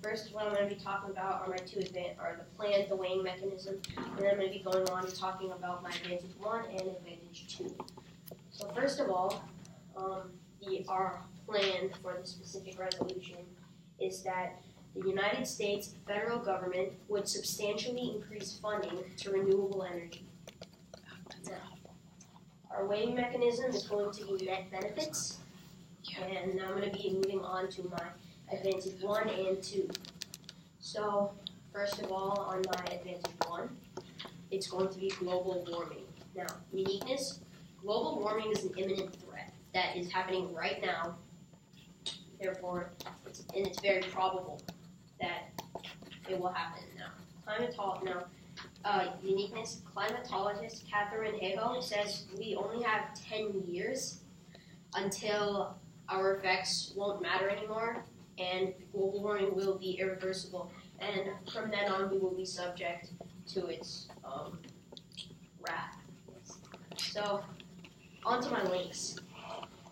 First, what I'm going to be talking about are my the plan, the weighing mechanism, and then I'm going to be going on and talking about my advantage 1 and advantage 2. So first of all, our plan for the specific resolution is that the United States federal government would substantially increase funding to renewable energy. Now, our weighing mechanism is going to be net benefits, and I'm going to be moving on to my advantage 1 and 2. So, first of all, on my advantage 1, it's going to be global warming. Now, uniqueness, global warming is an imminent threat that is happening right now. Therefore, it's very probable that it will happen now. Uniqueness, climatologist Catherine Hale says we only have 10 years until our effects won't matter anymore, and global warming will be irreversible. And from then on, we will be subject to its wrath. So, on to my links.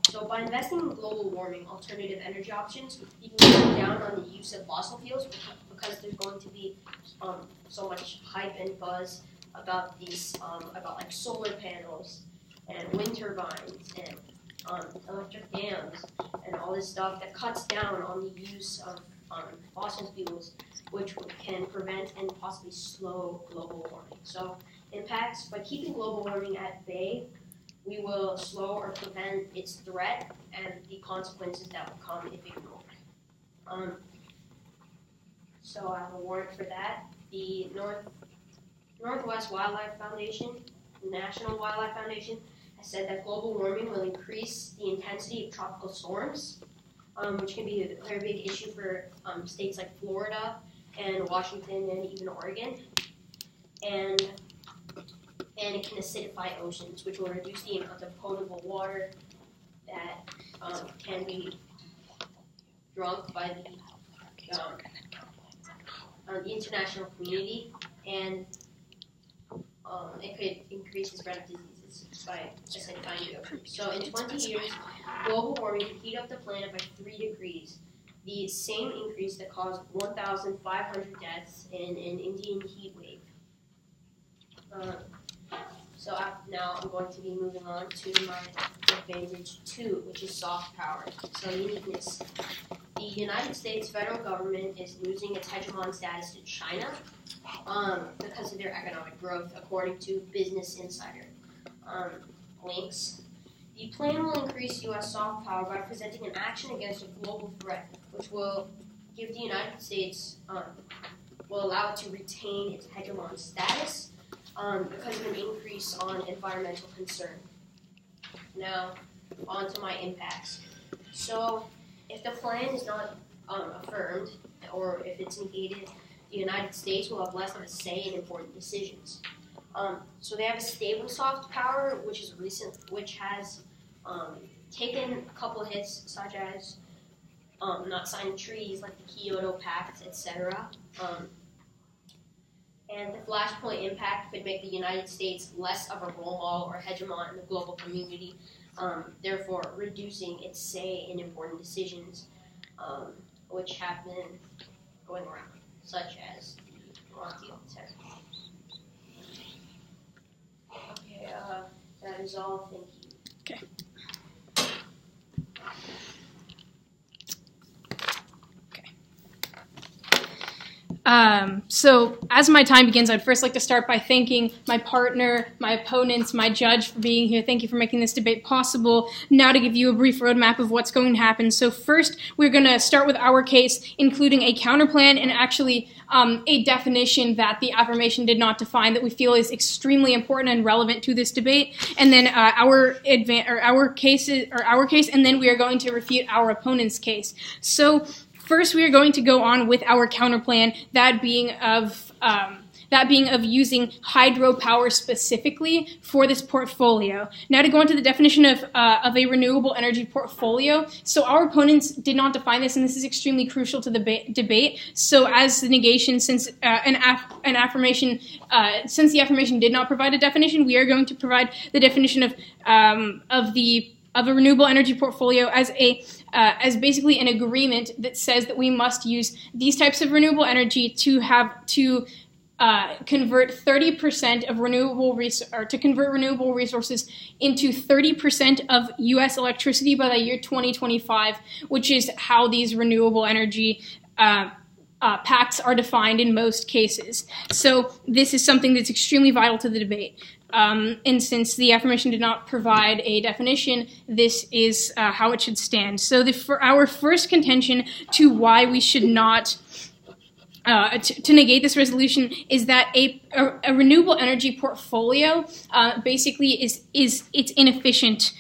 So, by investing in global warming alternative energy options, you can cut down on the use of fossil fuels because there's going to be so much hype and buzz about these, about like solar panels and wind turbines and electric dams and all this stuff that cuts down on the use of fossil fuels, which can prevent and possibly slow global warming. So, impacts, by keeping global warming at bay, we will slow or prevent its threat and the consequences that will come if ignored. So I have a warrant for that. The Northwest Wildlife Foundation, the National Wildlife Foundation, has said that global warming will increase the intensity of tropical storms, which can be a very big issue for states like Florida and Washington and even Oregon. And it can acidify oceans, which will reduce the amount of potable water that can be drunk by the international community, and it could increase the spread of diseases by acidifying the ocean. So in 20 years, global warming could heat up the planet by 3 degrees, the same increase that caused 1,500 deaths in an Indian heat wave. So now I'm going to be moving on to my advantage 2, which is soft power. So uniqueness. The United States federal government is losing its hegemon status to China because of their economic growth, according to Business Insider. Links. The plan will increase U.S. soft power by presenting an action against a global threat, which will give the United States, will allow it to retain its hegemon status, because of an increase on environmental concern. Now, on to my impacts. So, if the plan is not affirmed, or if it's negated, the United States will have less of a say in important decisions. So they have a stable soft power, which has taken a couple hits, such as not signing treaties like the Kyoto Pact, etc. And the flashpoint impact could make the United States less of a role model or hegemon in the global community, therefore reducing its say in important decisions, which have been going around, such as the Montiel test. Okay, that is all. Thank you. Okay. So as my time begins, I'd first like to start by thanking my partner, my opponents, my judge for being here. Thank you for making this debate possible. Now to give you a brief roadmap of what's going to happen. So first, we're going to start with our case, including a counterplan and actually a definition that the affirmation did not define that we feel is extremely important and relevant to this debate. And then our case, and then we are going to refute our opponent's case. So first, we are going to go on with our counterplan, that being of using hydropower specifically for this portfolio. Now to go into the definition of a renewable energy portfolio. So our opponents did not define this, and this is extremely crucial to the debate. So as the negation, since an affirmation, since the affirmation did not provide a definition, we are going to provide the definition of a renewable energy portfolio as as basically an agreement that says that we must use these types of renewable energy to convert 30% of renewable resources into 30% of U.S. electricity by the year 2025, which is how these renewable energy pacts are defined in most cases. So this is something that's extremely vital to the debate. And since the affirmation did not provide a definition, this is how it should stand. So for our first contention to why we should not to negate this resolution is that a renewable energy portfolio basically is it's inefficient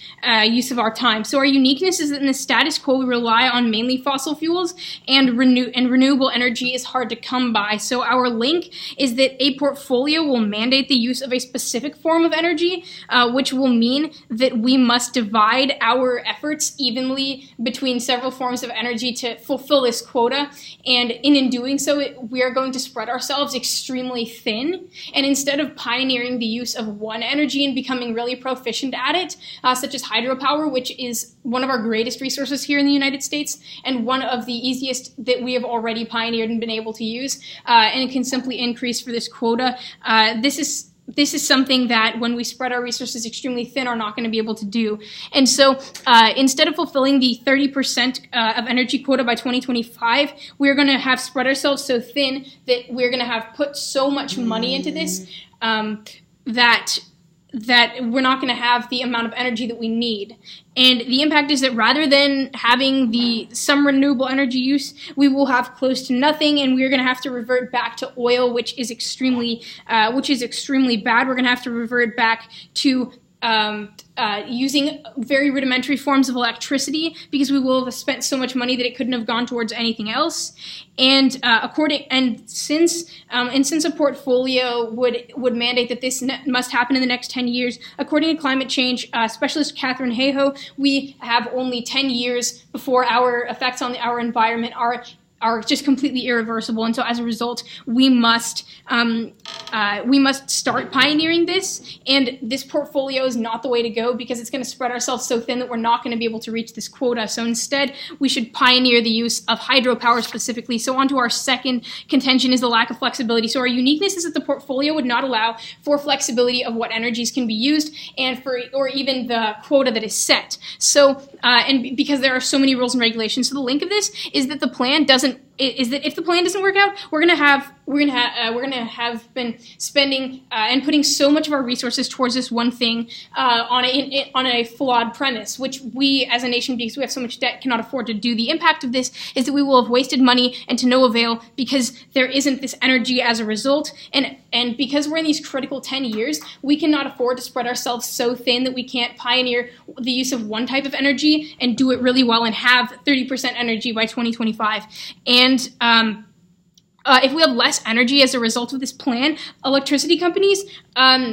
use of our time. So our uniqueness is that in the status quo we rely on mainly fossil fuels, and renewable energy is hard to come by. So our link is that a portfolio will mandate the use of a specific form of energy, which will mean that we must divide our efforts evenly between several forms of energy to fulfill this quota, and in doing so we are going to spread ourselves extremely thin. And instead of pioneering the use of one energy and becoming really proficient at it, such as hydropower, which is one of our greatest resources here in the United States and one of the easiest that we have already pioneered and been able to use, and it can simply increase for this quota. This is something that when we spread our resources extremely thin are not going to be able to do. And so instead of fulfilling the 30% of energy quota by 2025, we're going to have spread ourselves so thin that we're going to have put so much money into this that we're not going to have the amount of energy that we need. And the impact is that rather than having some renewable energy use, we will have close to nothing, and we're going to have to revert back to oil, which is extremely bad. We're going to have to revert back to using very rudimentary forms of electricity because we will have spent so much money that it couldn't have gone towards anything else. And since a portfolio would mandate that this must happen in the next 10 years, according to climate change specialist Katherine Hayhoe, we have only 10 years before our effects on our environment are just completely irreversible, and so as a result, we must start pioneering this. And this portfolio is not the way to go because it's going to spread ourselves so thin that we're not going to be able to reach this quota. So instead, we should pioneer the use of hydropower specifically. So on to our second contention is the lack of flexibility. So our uniqueness is that the portfolio would not allow for flexibility of what energies can be used or even the quota that is set. So and because there are so many rules and regulations, so the link of this is that if the plan doesn't work out, we're gonna have been spending and putting so much of our resources towards this one thing on a flawed premise, which we as a nation, because we have so much debt, cannot afford to do. The impact of this is that we will have wasted money and to no avail because there isn't this energy as a result, and because we're in these critical 10 years, we cannot afford to spread ourselves so thin that we can't pioneer the use of one type of energy and do it really well and have 30% energy by 2025. And if we have less energy as a result of this plan, electricity companies are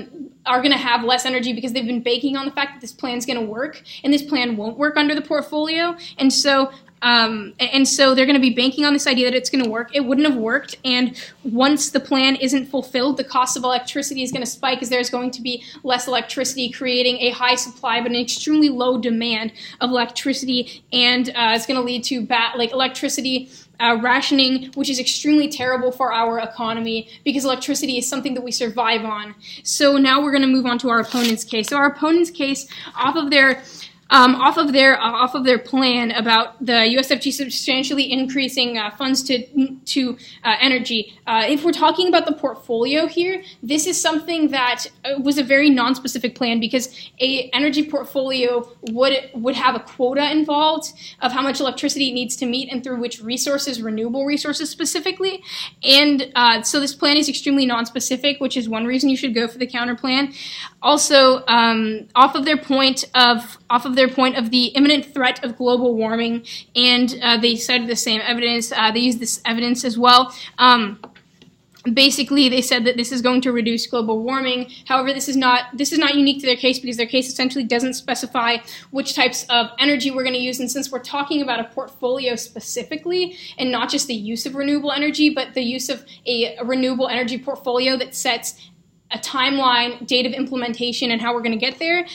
going to have less energy because they've been banking on the fact that this plan is going to work, and this plan won't work under the portfolio. And so they're going to be banking on this idea that it's going to work. It wouldn't have worked, and once the plan isn't fulfilled, the cost of electricity is going to spike as there's going to be less electricity, creating a high supply but an extremely low demand of electricity, and it's going to lead to electricity rationing, which is extremely terrible for our economy because electricity is something that we survive on. So now we're going to move on to our opponent's case. So our opponent's case, off of their plan about the USFG substantially increasing funds to energy. If we're talking about the portfolio here, this is something that was a very non-specific plan because a energy portfolio would have a quota involved of how much electricity it needs to meet and through which resources, renewable resources specifically. And so this plan is extremely non-specific, which is one reason you should go for the counter plan. Also, off of their point of the imminent threat of global warming, and they cited the same evidence. They used this evidence as well. Basically, they said that this is going to reduce global warming. However, this is not unique to their case because their case essentially doesn't specify which types of energy we're going to use. And since we're talking about a portfolio specifically, and not just the use of renewable energy, but the use of a renewable energy portfolio that sets a timeline, date of implementation, and how we're going to get there,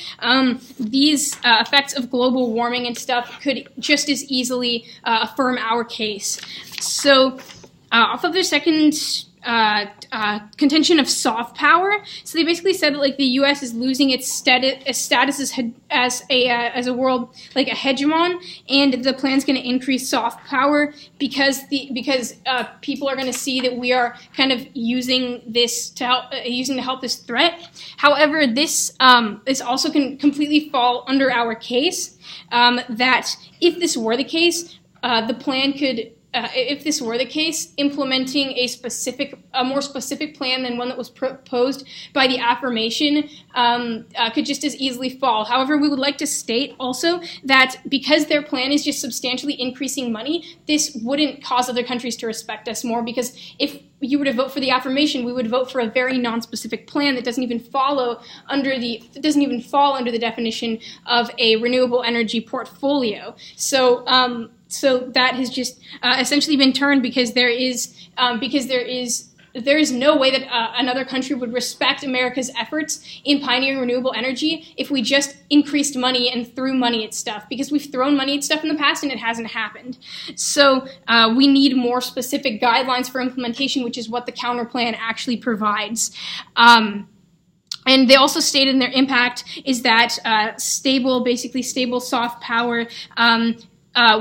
these effects of global warming and stuff could just as easily affirm our case. So off of their second contention of soft power, so they basically said that like the U.S. is losing its status as a world like a hegemon, and the plan's going to increase soft power because people are going to see that we are kind of using this to help this threat. However, this also can completely fall under our case that if this were the case, the plan could. If this were the case, implementing a more specific plan than one that was proposed by the affirmation could just as easily fall. However, we would like to state also that because their plan is just substantially increasing money, this wouldn't cause other countries to respect us more, because if you were to vote for the affirmation, we would vote for a very non-specific plan that doesn't even fall under the definition of a renewable energy portfolio. So that has just essentially been turned because there is no way that another country would respect America's efforts in pioneering renewable energy if we just increased money and threw money at stuff, because we've thrown money at stuff in the past and it hasn't happened. So we need more specific guidelines for implementation, which is what the counter plan actually provides. And they also stated in their impact is that stable soft power.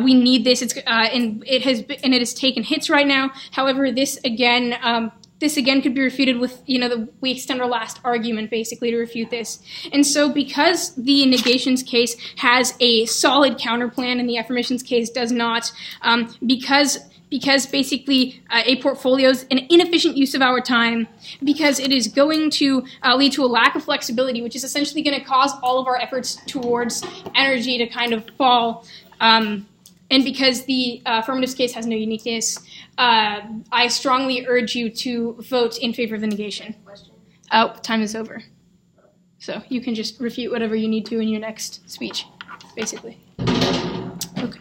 We need this. And it has taken hits right now. However, this again could be refuted with, we extend our last argument basically to refute this. And so because the negations case has a solid counterplan and the affirmations case does not, because basically a portfolio is an inefficient use of our time, because it is going to lead to a lack of flexibility, which is essentially going to cause all of our efforts towards energy to kind of fall, and because the affirmative case has no uniqueness, I strongly urge you to vote in favor of the negation. Oh, time is over. So you can just refute whatever you need to in your next speech, basically. Okay.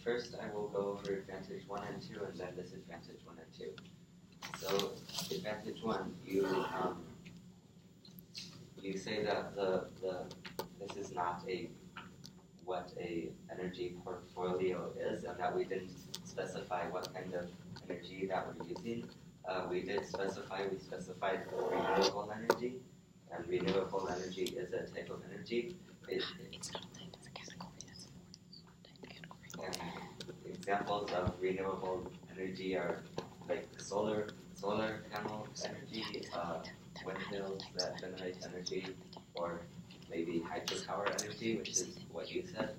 First, I will go over advantage 1 and 2, and then disadvantage 1 and 2. So, advantage 1, you say that this is not what a energy portfolio is, and that we didn't specify what kind of energy that we're using. We specified renewable energy, and renewable energy is a type of energy. It's not a type, it's a category. And examples of renewable energy are like solar panel energy, windmills that generate energy, or maybe hydropower energy, which is what you said.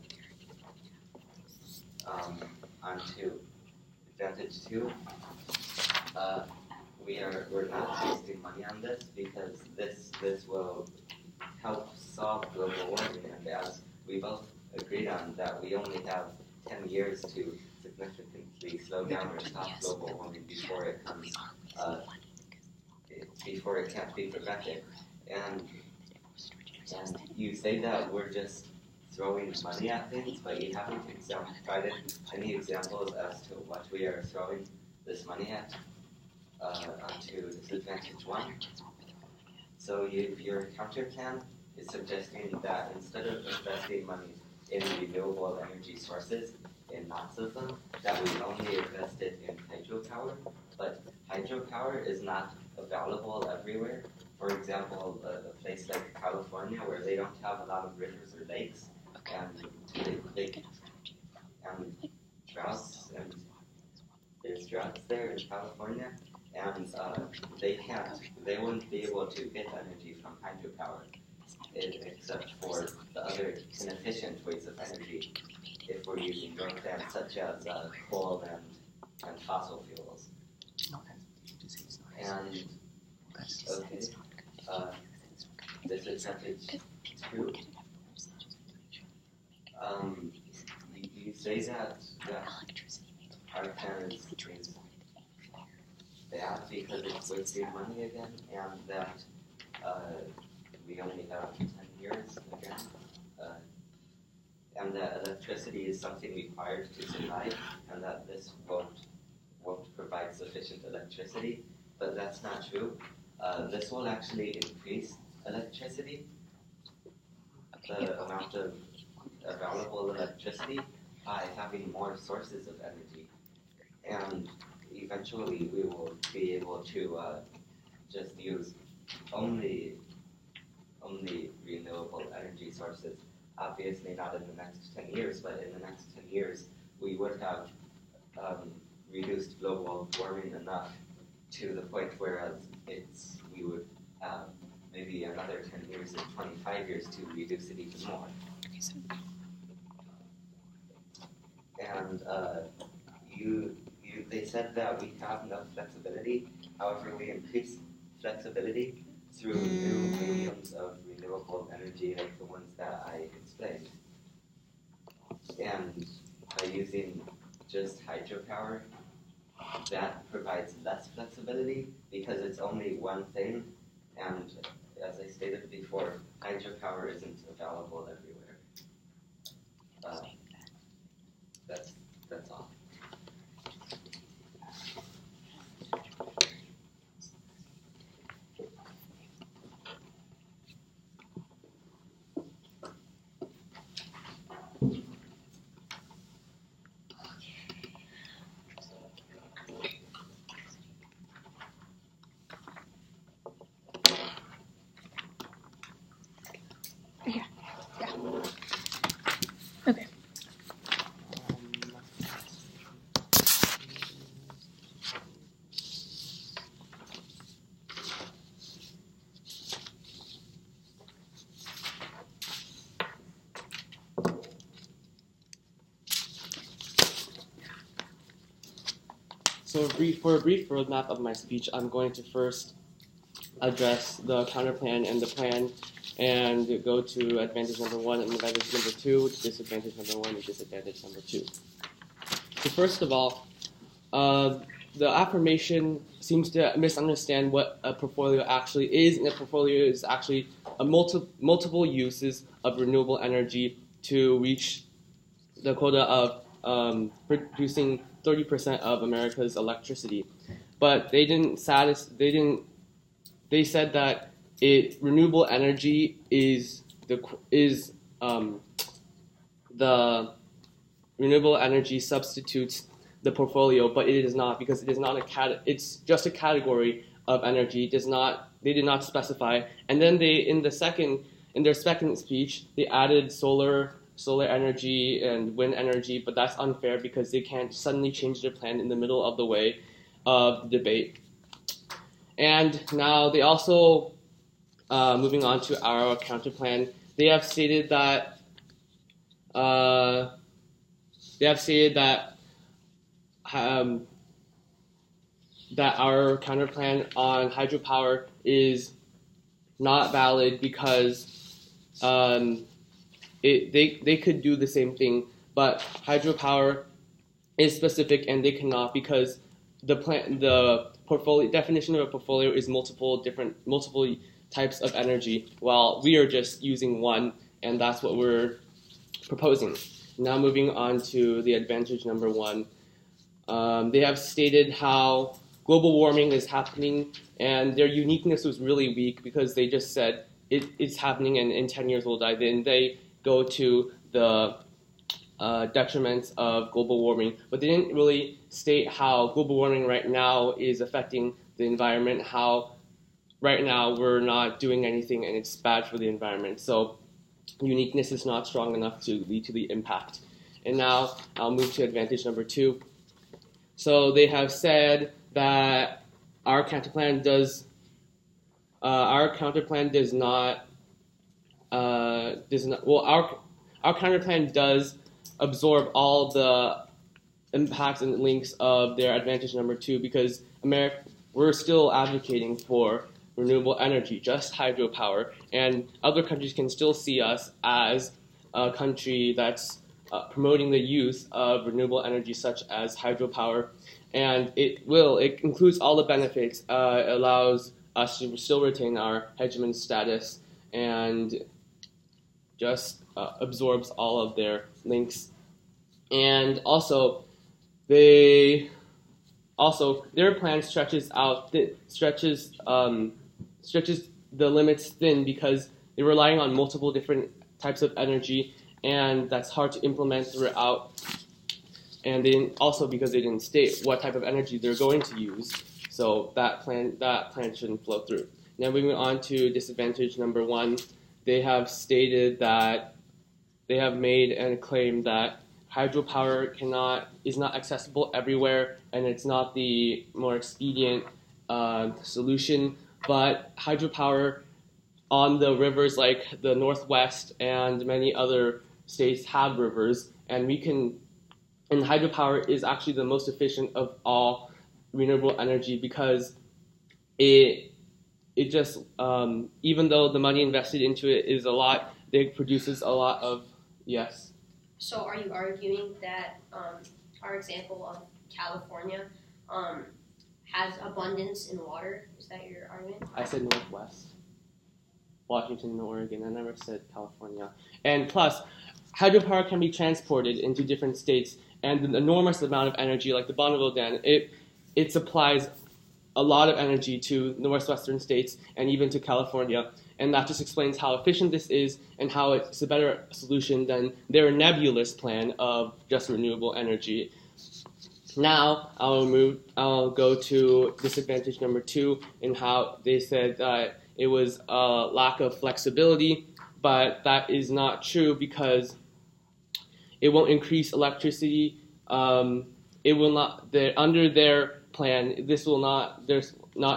On to advantage 2. We're not wasting money on this because this will help solve global warming, and as we both agreed on that we only have 10 years to significantly slow down or stop global warming before it can't be prevented. And you say that we're just throwing money at things, but you haven't provided any examples as to what we are throwing this money at onto disadvantage 1. So your counter plan is suggesting that instead of investing money in renewable energy sources, in lots of them, that we only invested in hydropower, but hydropower is not available everywhere. For example, a place like California, where they don't have a lot of rivers or lakes, and droughts, and there's droughts there in California, and they wouldn't be able to get energy from hydropower, except for the other inefficient ways of energy, if we're using growth plants such as coal and fossil fuels. And disadvantage two. You say that our plan is bad because it's wasting money again, and that we only have 10 years again, and that electricity is something required to survive, and that this won't provide sufficient electricity. But that's not true. This will actually increase electricity, the amount of available electricity, by having more sources of energy. And eventually we will be able to just use only renewable energy sources. Obviously not in the next 10 years, but in the next 10 years we would have reduced global warming enough to the point where we would have maybe another 10 years or 25 years to reduce it even more. And they said that we have no flexibility. However, we increase flexibility through new mediums of renewable energy, like the ones that I explained. And by using just hydropower, that provides less flexibility because it's only one thing. And as I stated before, hydropower isn't available everywhere. That's all. Okay. So for a brief roadmap of my speech, I'm going to first address the counterplan and the plan, and go to advantage number 1 and advantage number 2, disadvantage number 1 and disadvantage number 2. So first of all, the affirmation seems to misunderstand what a portfolio actually is, and a portfolio is actually a multiple uses of renewable energy to reach the quota of producing 30% of America's electricity. But they said that renewable energy is the renewable energy substitutes the portfolio, but it is not, because it is not it's just a category of energy. They did not specify. And then in their second speech, they added solar energy and wind energy, but that's unfair because they can't suddenly change their plan in the middle of the way of the debate. And now they also, moving on to our counterplan, they have stated that our counterplan on hydropower is not valid because they could do the same thing, but hydropower is specific and they cannot because the portfolio definition of a portfolio is multiple types of energy, while we are just using one, and that's what we're proposing. Now moving on to the advantage number 1. They have stated how global warming is happening, and their uniqueness was really weak because they just said it's happening and in 10 years we'll die. Then they go to the detriments of global warming, but they didn't really state how global warming right now is affecting the environment, how right now we're not doing anything and it's bad for the environment. So uniqueness is not strong enough to lead to the impact. And now I'll move to advantage number 2. So they have said that our counterplan does not our counterplan does absorb all the impacts and links of their advantage number 2 because we're still advocating for renewable energy, just hydropower, and other countries can still see us as a country that's promoting the use of renewable energy such as hydropower, and it includes all the benefits. It allows us to still retain our hegemon status and just absorbs all of their links. And also, their plan stretches the limits thin because they're relying on multiple different types of energy, and that's hard to implement throughout. And then also because they didn't state what type of energy they're going to use, so that plan shouldn't flow through. Now moving on to disadvantage number 1, they have stated that they have made a claim that hydropower is not accessible everywhere, and it's not the more expedient solution. But hydropower on the rivers like the Northwest and many other states have rivers, and hydropower is actually the most efficient of all renewable energy because it just even though the money invested into it is a lot, it produces a lot of yes. So are you arguing that our example of California has abundance in water? Is that your argument? I said Northwest, Washington and Oregon. I never said California. And plus, hydropower can be transported into different states, and an enormous amount of energy, like the Bonneville Dam, it supplies a lot of energy to northwestern states and even to California. And that just explains how efficient this is and how it's a better solution than their nebulous plan of just renewable energy. Now I'll go to disadvantage number 2 in how they said that it was a lack of flexibility, but that is not true because it won't increase electricity. It will not. Under their plan, this will not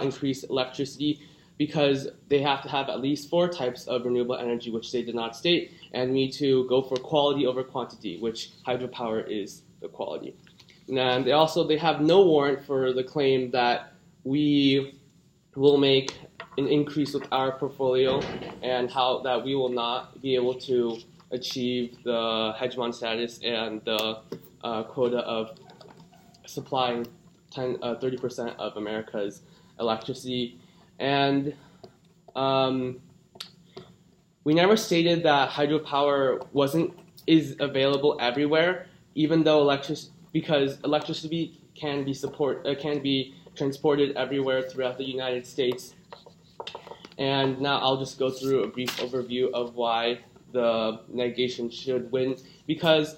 increase electricity because they have to have at least 4 types of renewable energy, which they did not state, and need to go for quality over quantity, which hydropower is the quality. And they have no warrant for the claim that we will make an increase with our portfolio and how that we will not be able to achieve the hegemon status and the quota of supplying 30% of America's electricity. And we never stated that hydropower is available everywhere, even though electricity can be transported everywhere throughout the United States. And now I'll just go through a brief overview of why the negation should win. Because,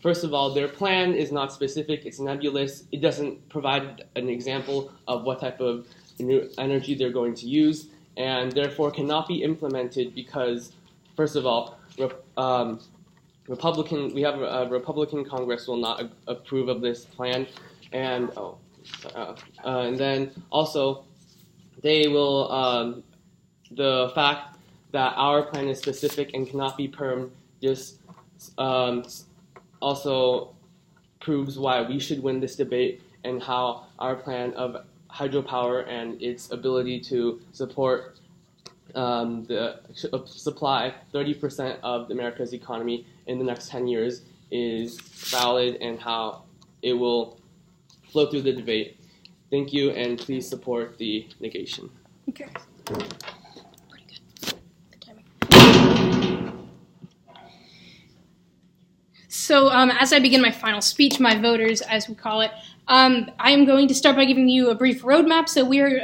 first of all, their plan is not specific, it's nebulous. It doesn't provide an example of what type of new energy they're going to use, and therefore cannot be implemented because, first of all, we have a Republican Congress will not approve of this plan, and then also they will the fact that our plan is specific and cannot be permed just also proves why we should win this debate and how our plan of hydropower and its ability to support supply 30% of America's economy in the next 10 years is valid and how it will flow through the debate. Thank you, and please support the negation. Okay. Pretty good. So as I begin my final speech, my voters, as we call it, I am going to start by giving you a brief roadmap. So we are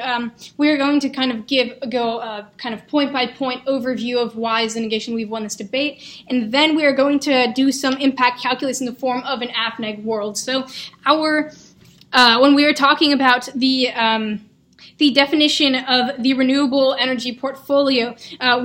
going to kind of go kind of point by point overview of why is the negation we've won this debate, and then we are going to do some impact calculus in the form of an AFNEG world. So when we are talking about the definition of the renewable energy portfolio,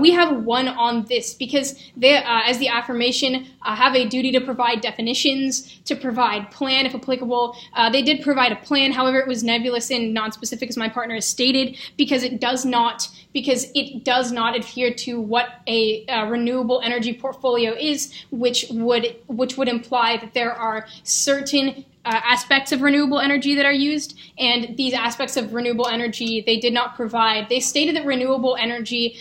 we have won on this because they, as the affirmation, have a duty to provide definitions, to provide plan if applicable. They did provide a plan, however, it was nebulous and non-specific, as my partner has stated, because it does not adhere to what a renewable energy portfolio is, which would imply that there are certain aspects of renewable energy that are used, and these aspects of renewable energy they did not provide. They stated that renewable energy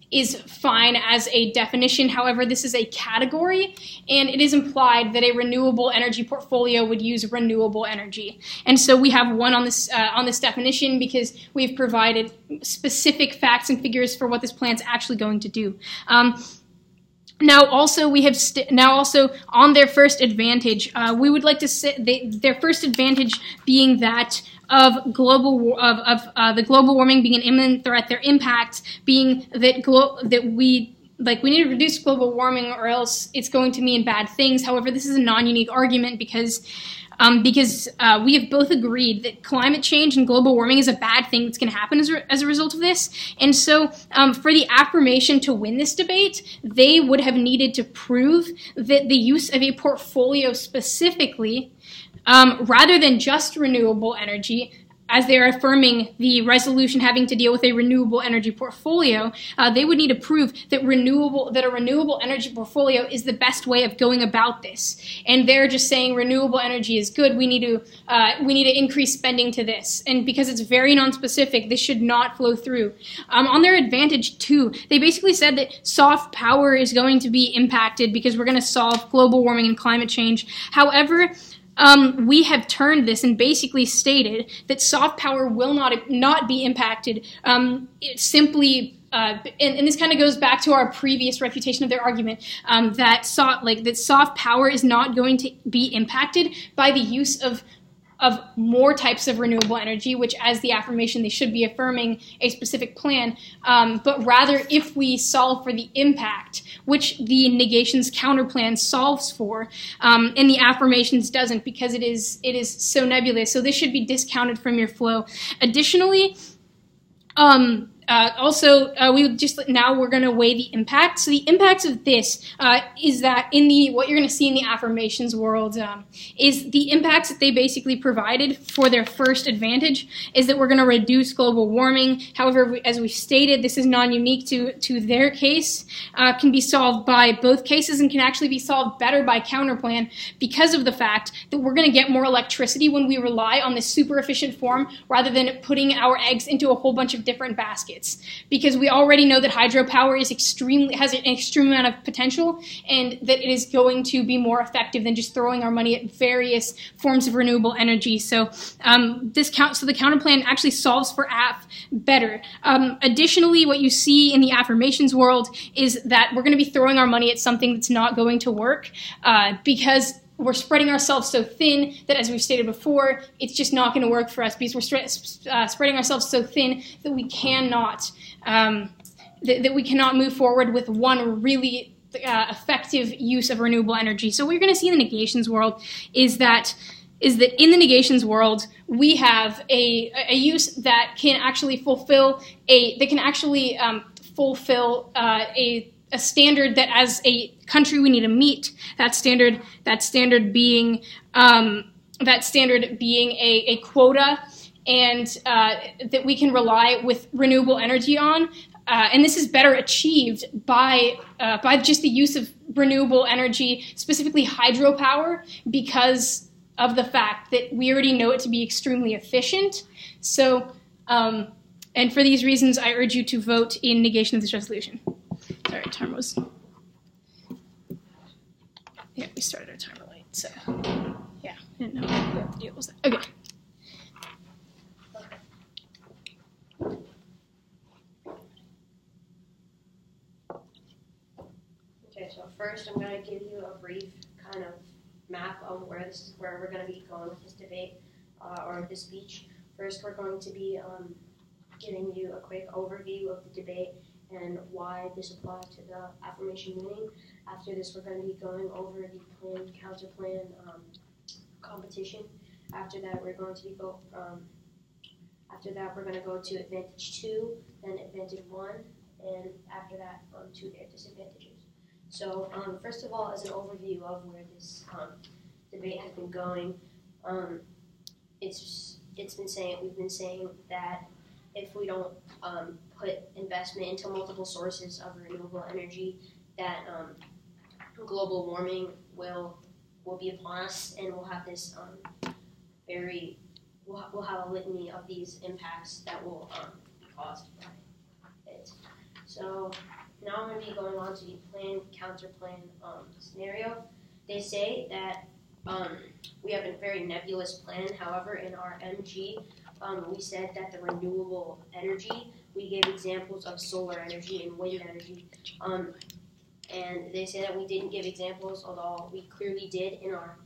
is fine as a definition. However, this is a category, and it is implied that a renewable energy portfolio would use renewable energy. And so we have one on this definition because we've provided specific facts and figures for what this plan's actually going to do. Now, also we have on their first advantage, we would like to say their first advantage being that of the global warming being an imminent threat. Their impact being that we need to reduce global warming, or else it's going to mean bad things. However, this is a non-unique argument because we have both agreed that climate change and global warming is a bad thing that's going to happen as a result of this. And so for the affirmation to win this debate, they would have needed to prove that the use of a portfolio specifically, rather than just renewable energy, as they are affirming the resolution having to deal with a renewable energy portfolio, they would need to prove that a renewable energy portfolio is the best way of going about this. And they're just saying renewable energy is good. We need to increase spending to this. And because it's very non-specific, this should not flow through. On their advantage too, they basically said that soft power is going to be impacted because we're going to solve global warming and climate change. However, we have turned this and basically stated that soft power will not be impacted. And this kind of goes back to our previous refutation of their argument, that soft power is not going to be impacted by the use of more types of renewable energy, which, as the affirmation, they should be affirming a specific plan, but rather if we solve for the impact, which the negations counterplan solves for, and the affirmations doesn't, because it is so nebulous. So this should be discounted from your flow. Additionally, we're going to weigh the impact. So the impacts of this is that what you're going to see in the affirmations world is the impacts that they basically provided for their first advantage is that we're going to reduce global warming. However, as we stated, this is non-unique to their case, can be solved by both cases and can actually be solved better by counterplan because of the fact that we're going to get more electricity when we rely on this super efficient form rather than putting our eggs into a whole bunch of different baskets. Because we already know that hydropower has an extreme amount of potential, and that it is going to be more effective than just throwing our money at various forms of renewable energy. So the counterplan actually solves for AF better. Additionally, what you see in the affirmations world is that we're going to be throwing our money at something that's not going to work because we're spreading ourselves so thin that, as we've stated before, it's just not going to work for us because we're spreading ourselves so thin that we cannot move forward with one really effective use of renewable energy. So what you're going to see in the negations world is that in the negations world we have a use that can actually fulfill a standard that as a country we need to meet. That standard being a quota, and that we can rely with renewable energy on. And this is better achieved by just the use of renewable energy, specifically hydropower, because of the fact that we already know it to be extremely efficient. So, and for these reasons, I urge you to vote in negation of this resolution. Sorry, timer was... Yeah, we started our timer late, so... Yeah, I didn't know what the deal was. Okay. Okay, so first I'm going to give you a brief kind of map of where we're going to be going with this debate, or this speech. First, we're going to be giving you a quick overview of the debate and why this applies to the affirmation winning. After this, we're going to be going over the plan, counterplan competition. After that, we're going to go to advantage 2, then advantage 1, and after that, to their disadvantages. So, first of all, as an overview of where this debate has been going, we've been saying that if we don't put investment into multiple sources of renewable energy, that global warming will will be upon us, and we'll have this we'll have a litany of these impacts that will be caused by it. So now I'm going to be going on to the plan, counterplan scenario. They say that we have a very nebulous plan. However, in our MG, we said that the renewable energy, we gave examples of solar energy and wind energy. And they say that we didn't give examples, although we clearly did in our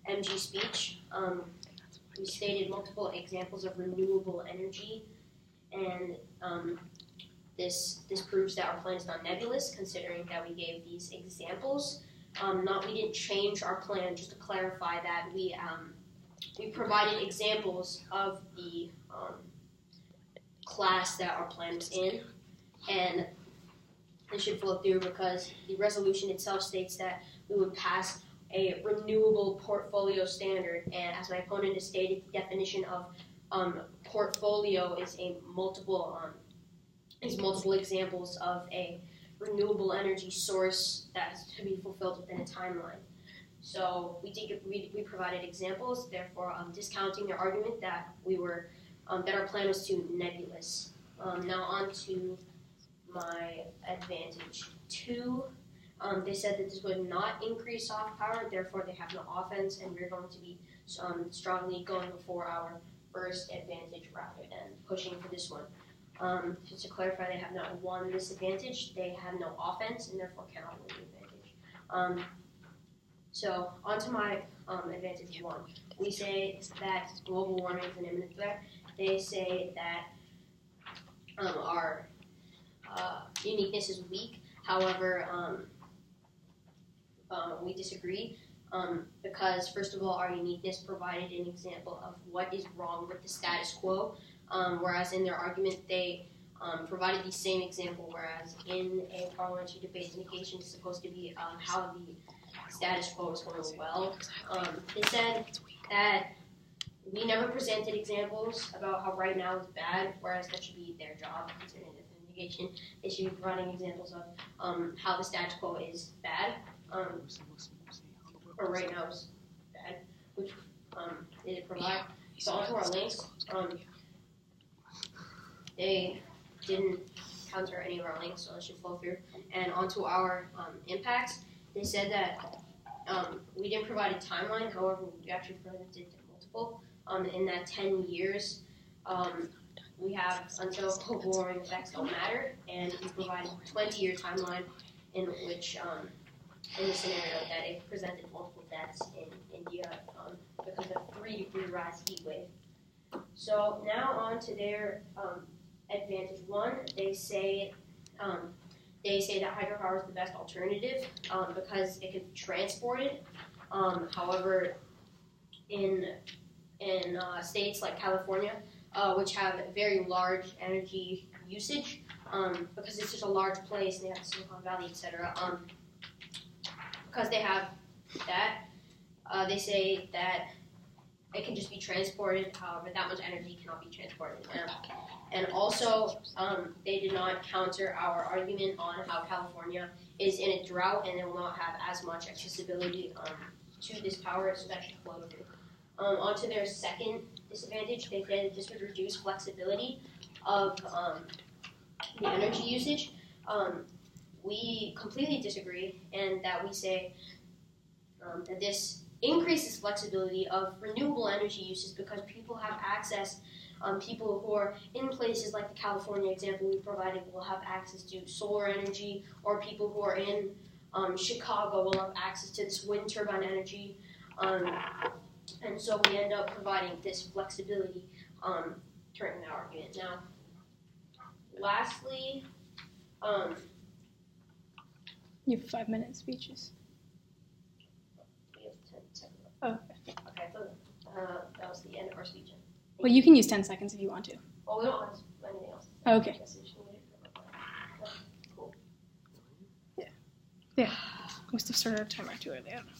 MG speech. We stated multiple examples of renewable energy, and this proves that our plan is not nebulous, considering that we gave these examples. We didn't change our plan, just to clarify that we provided examples of the class that our plan was in, and it should flow through because the resolution itself states that we would pass a renewable portfolio standard, and as my opponent has stated, the definition of portfolio is multiple examples of a renewable energy source that's to be fulfilled within a timeline. So we provided examples, therefore discounting their argument that that our plan was too nebulous. Now on to my advantage 2. They said that this would not increase soft power, therefore they have no offense, and we're going to be strongly going for our first advantage rather than pushing for this one. Just to clarify, they have not won this advantage, they have no offense, and therefore cannot win the advantage. So, on to my advantage 1. We say that global warming is an imminent threat. They say that our uniqueness is weak. However, we disagree because, first of all, our uniqueness provided an example of what is wrong with the status quo, whereas in their argument they provided the same example, whereas in a parliamentary debate, negation is supposed to be how the status quo is going well. They said that we never presented examples about how right now is bad, whereas that should be their job, considering the negation. They should be providing examples of how the status quo is bad, or right now is bad, which they did provide. So onto our links, they didn't counter any of our links, so it should flow through. And onto our impacts, they said that we didn't provide a timeline, however, we actually presented multiple. In that 10 years, we have until global warming effects don't matter, and we provided a 20-year timeline in which, in the scenario that it presented multiple deaths in India because of 3-degree rise heat wave. So now on to their advantage 1. They say that hydropower is the best alternative because it can be transported. However, in states like California, which have very large energy usage, because it's such a large place, and they have Silicon Valley, etc. Because they have that, they say that it can just be transported. However, that much energy cannot be transported. And also, they did not counter our argument on how California is in a drought and it will not have as much accessibility to this power, so that should flow through. Onto their second disadvantage, they said this would reduce flexibility of the energy usage. We completely disagree, and that we say that this increases flexibility of renewable energy uses because people have access. People who are in places like the California example we provided will have access to solar energy, or people who are in Chicago will have access to this wind turbine energy. And so we end up providing this flexibility during the argument. Now, lastly, you have 5-minute speeches. We have 10 seconds. Oh, okay. Okay, so that was the end of our speech. Well, you can use 10 seconds if you want to. Well, we don't have anything else. Oh, okay. Cool. Yeah. Must have started our timer too early. I don't know.